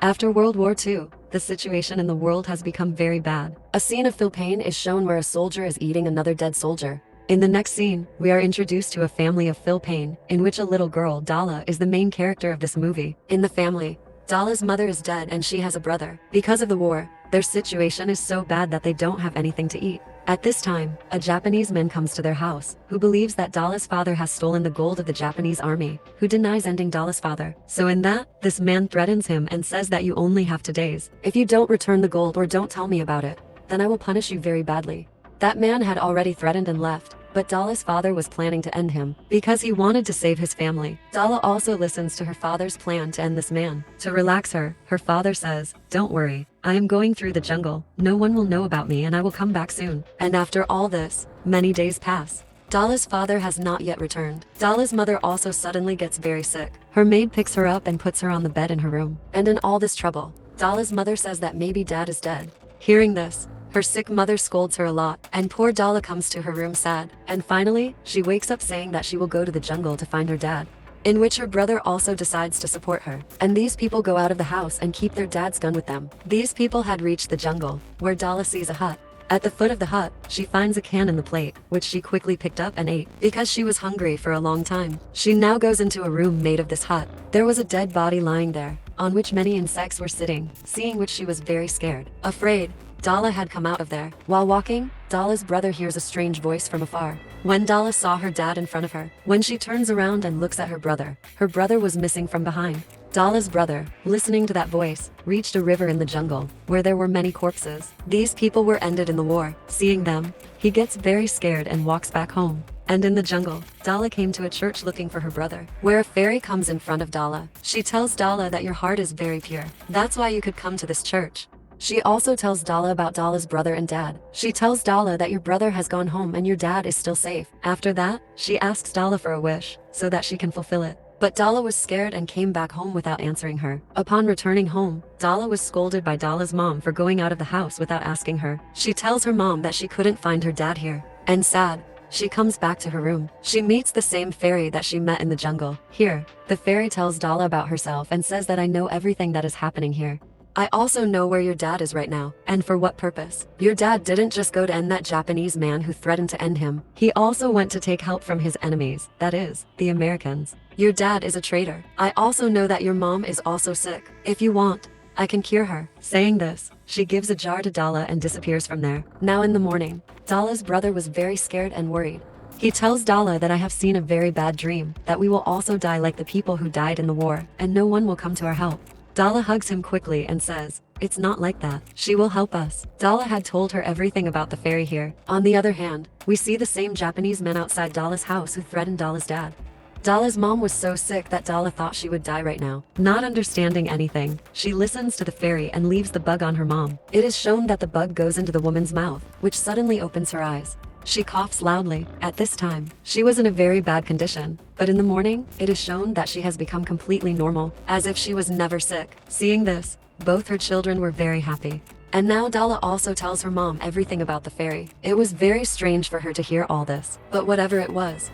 After World War II, the situation in the world has become very bad. A scene of Philippine is shown where a soldier is eating another dead soldier. In the next scene, we are introduced to a family of Philippine, in which a little girl, Dala, is the main character of this movie. In the family, Dala's mother is dead and she has a brother. Because of the war, their situation is so bad that they don't have anything to eat. At this time, a Japanese man comes to their house, who believes that Dala's father has stolen the gold of the Japanese army, who denies ending Dala's father. So in that, this man threatens him and says that you only have 2 days. If you don't return the gold or don't tell me about it, then I will punish you very badly. That man had already threatened and left, but Dala's father was planning to end him, because he wanted to save his family. Dala also listens to her father's plan to end this man. To relax her, her father says, "Don't worry, I am going through the jungle, no one will know about me and I will come back soon." And after all this, many days pass. Dala's father has not yet returned. Dala's mother also suddenly gets very sick. Her maid picks her up and puts her on the bed in her room. And in all this trouble, Dala's mother says that maybe dad is dead. Hearing this, her sick mother scolds her a lot, and poor Dala comes to her room sad. And finally, she wakes up saying that she will go to the jungle to find her dad, in which her brother also decides to support her. And these people go out of the house and keep their dad's gun with them. These people had reached the jungle, where Dala sees a hut. At the foot of the hut, she finds a can in the plate, which she quickly picked up and ate, because she was hungry for a long time. She now goes into a room made of this hut. There was a dead body lying there, on which many insects were sitting, seeing which she was very scared. Afraid, Dala had come out of there. While walking, Dala's brother hears a strange voice from afar. When Dala saw her dad in front of her, when she turns around and looks at her brother was missing from behind. Dala's brother, listening to that voice, reached a river in the jungle, where there were many corpses. These people were ended in the war. Seeing them, he gets very scared and walks back home. And in the jungle, Dala came to a church looking for her brother, where a fairy comes in front of Dala. She tells Dala that your heart is very pure. That's why you could come to this church. She also tells Dala about Dala's brother and dad. She tells Dala that your brother has gone home and your dad is still safe. After that, she asks Dala for a wish, so that she can fulfill it. But Dala was scared and came back home without answering her. Upon returning home, Dala was scolded by Dala's mom for going out of the house without asking her. She tells her mom that she couldn't find her dad here. And sad, she comes back to her room. She meets the same fairy that she met in the jungle. Here, the fairy tells Dala about herself and says that I know everything that is happening here. I also know where your dad is right now, and for what purpose. Your dad didn't just go to end that Japanese man who threatened to end him. He also went to take help from his enemies, that is, the Americans. Your dad is a traitor. I also know that your mom is also sick. If you want, I can cure her. Saying this, she gives a jar to Dala and disappears from there. Now in the morning, Dala's brother was very scared and worried. He tells Dala that I have seen a very bad dream, that we will also die like the people who died in the war, and no one will come to our help. Dala hugs him quickly and says, "It's not like that. She will help us." Dala had told her everything about the fairy here. On the other hand, we see the same Japanese men outside Dala's house who threatened Dala's dad. Dala's mom was so sick that Dala thought she would die right now. Not understanding anything, she listens to the fairy and leaves the bug on her mom. It is shown that the bug goes into the woman's mouth, which suddenly opens her eyes. She coughs loudly. At this time, she was in a very bad condition, but in the morning, it is shown that she has become completely normal, as if she was never sick. Seeing this, both her children were very happy. And now Dala also tells her mom everything about the fairy. It was very strange for her to hear all this, but whatever it was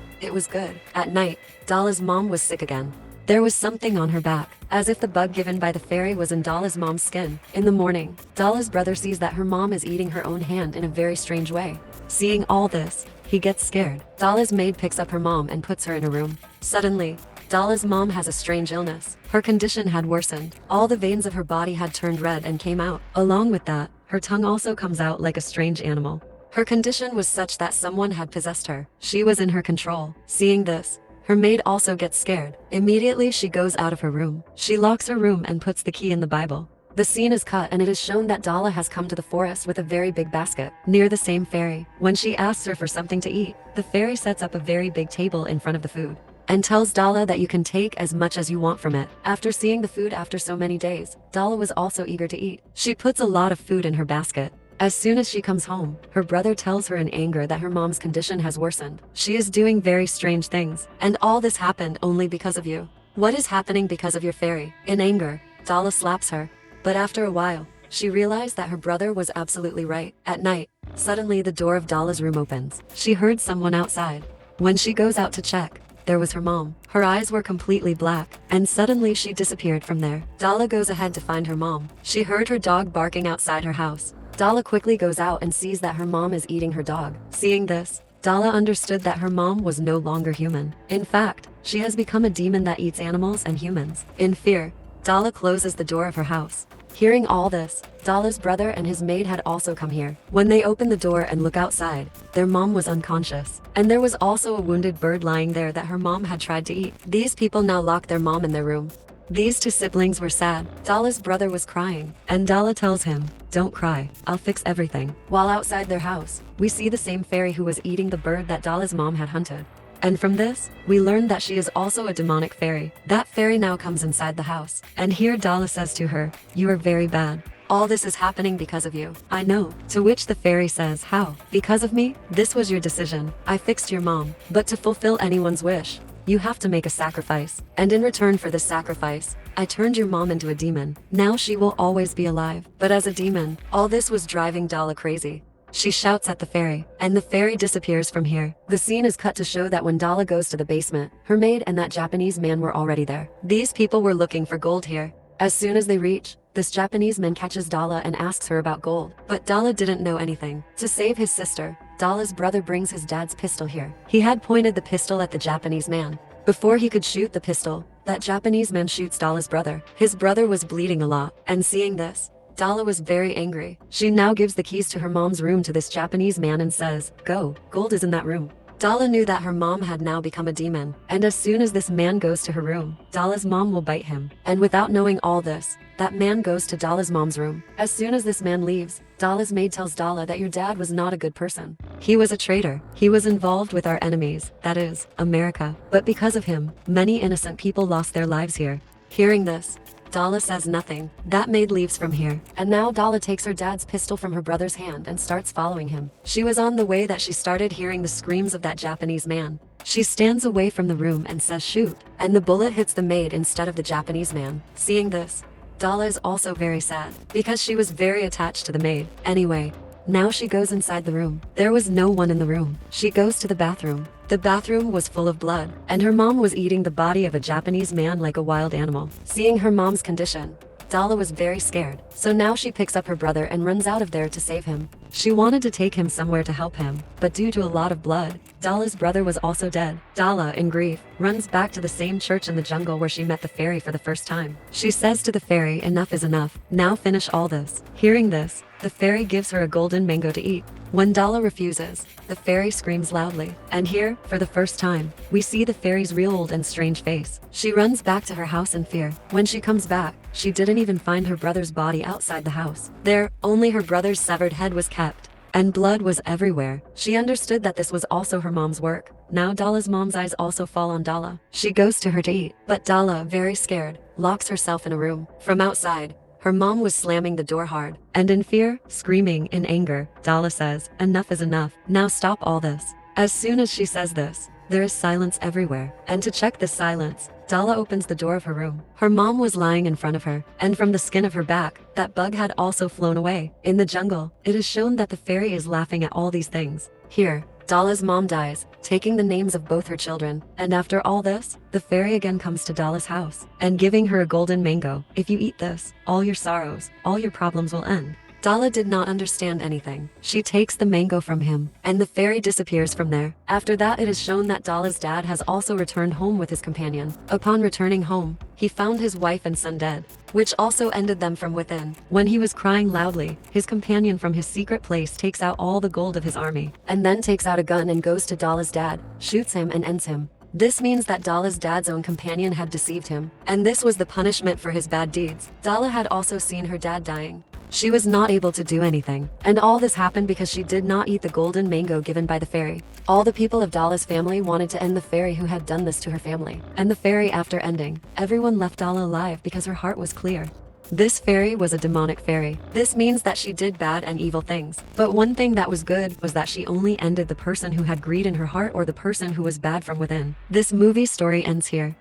good. At night, Dala's mom was sick again. There was something on her back, as if the bug given by the fairy was in Dala's mom's skin. In the morning, Dala's brother sees that her mom is eating her own hand in a very strange way. Seeing all this, he gets scared. Dala's maid picks up her mom and puts her in a room. Suddenly, Dala's mom has a strange illness. Her condition had worsened. All the veins of her body had turned red and came out. Along with that, her tongue also comes out like a strange animal. Her condition was such that someone had possessed her. She was in her control. Seeing this, her maid also gets scared. Immediately she goes out of her room. She locks her room and puts the key in the Bible. The scene is cut and it is shown that Dala has come to the forest with a very big basket, near the same fairy. When she asks her for something to eat, the fairy sets up a very big table in front of the food, and tells Dala that you can take as much as you want from it. After seeing the food after so many days, Dala was also eager to eat. She puts a lot of food in her basket. As soon as she comes home, her brother tells her in anger that her mom's condition has worsened. She is doing very strange things, and all this happened only because of you. What is happening because of your fairy? In anger, Dala slaps her. But after a while, she realized that her brother was absolutely right. At night, suddenly the door of Dala's room opens. She heard someone outside. When she goes out to check, there was her mom. Her eyes were completely black, and suddenly she disappeared from there. Dala goes ahead to find her mom. She heard her dog barking outside her house. Dala quickly goes out and sees that her mom is eating her dog. Seeing this, Dala understood that her mom was no longer human. In fact, she has become a demon that eats animals and humans. In fear, Dala closes the door of her house. Hearing all this, Dala's brother and his maid had also come here. When they open the door and look outside, their mom was unconscious. And there was also a wounded bird lying there that her mom had tried to eat. These people now locked their mom in their room. These two siblings were sad. Dala's brother was crying, and Dala tells him, "Don't cry, I'll fix everything." While outside their house, we see the same fairy who was eating the bird that Dala's mom had hunted. And from this, we learn that she is also a demonic fairy. That fairy now comes inside the house, and here Dala says to her, "You are very bad. All this is happening because of you. I know." To which the fairy says, "How? Because of me? This was your decision. I fixed your mom. But to fulfill anyone's wish, you have to make a sacrifice. And in return for this sacrifice, I turned your mom into a demon. Now she will always be alive." But as a demon, all this was driving Dala crazy. She shouts at the fairy, and the fairy disappears from here. The scene is cut to show that when Dala goes to the basement, her maid and that Japanese man were already there. These people were looking for gold here. As soon as they reach, this Japanese man catches Dala and asks her about gold. But Dala didn't know anything. To save his sister, Dala's brother brings his dad's pistol here. He had pointed the pistol at the Japanese man. Before he could shoot the pistol, that Japanese man shoots Dala's brother. His brother was bleeding a lot, and seeing this, Dala was very angry. She now gives the keys to her mom's room to this Japanese man and says, "Go, gold is in that room." Dala knew that her mom had now become a demon, and as soon as this man goes to her room, Dala's mom will bite him. And without knowing all this, that man goes to Dala's mom's room. As soon as this man leaves, Dala's maid tells Dala that your dad was not a good person. He was a traitor. He was involved with our enemies, that is, America. But because of him, many innocent people lost their lives here. Hearing this, Dala says nothing. That maid leaves from here, and now Dala takes her dad's pistol from her brother's hand and starts following him. She was on the way that she started hearing the screams of that Japanese man. She stands away from the room and says shoot, and the bullet hits the maid instead of the Japanese man. Seeing this, Dala is also very sad, because she was very attached to the maid. Anyway, now she goes inside the room. There was no one in the room. She goes to the bathroom. The bathroom was full of blood, and her mom was eating the body of a Japanese man like a wild animal. Seeing her mom's condition, Dala was very scared. So now she picks up her brother and runs out of there to save him. She wanted to take him somewhere to help him, but due to a lot of blood, Dala's brother was also dead. Dala, in grief, runs back to the same church in the jungle where she met the fairy for the first time. She says to the fairy, "Enough is enough. Now finish all this." Hearing this, the fairy gives her a golden mango to eat. When Dala refuses, the fairy screams loudly. And here, for the first time, we see the fairy's real old and strange face. She runs back to her house in fear. When she comes back, she didn't even find her brother's body outside the house. There, only her brother's severed head was kept, and blood was everywhere. She understood that this was also her mom's work. Now Dala's mom's eyes also fall on Dala. She goes to her to eat, but Dala, very scared, locks herself in a room. From outside, her mom was slamming the door hard, and in fear, screaming in anger, Dala says, "Enough is enough. Now stop all this." As soon as she says this, there is silence everywhere, and to check this silence, Dala opens the door of her room. Her mom was lying in front of her, and from the skin of her back, that bug had also flown away. In the jungle, it is shown that the fairy is laughing at all these things. Here, Dala's mom dies, taking the names of both her children. And after all this, the fairy again comes to Dala's house and giving her a golden mango. "If you eat this, all your sorrows, all your problems will end." Dala did not understand anything. She takes the mango from him, and the fairy disappears from there. After that, it is shown that Dala's dad has also returned home with his companion. Upon returning home, he found his wife and son dead, which also ended them from within. When he was crying loudly, his companion from his secret place takes out all the gold of his army, and then takes out a gun and goes to Dala's dad, shoots him and ends him. This means that Dala's dad's own companion had deceived him, and this was the punishment for his bad deeds. Dala had also seen her dad dying. She was not able to do anything, and all this happened because she did not eat the golden mango given by the fairy. All the people of Dala's family wanted to end the fairy who had done this to her family, and the fairy, after ending, everyone left Dala alive because her heart was clear. This fairy was a demonic fairy. This means that she did bad and evil things. But one thing that was good was that she only ended the person who had greed in her heart or the person who was bad from within. This movie story ends here.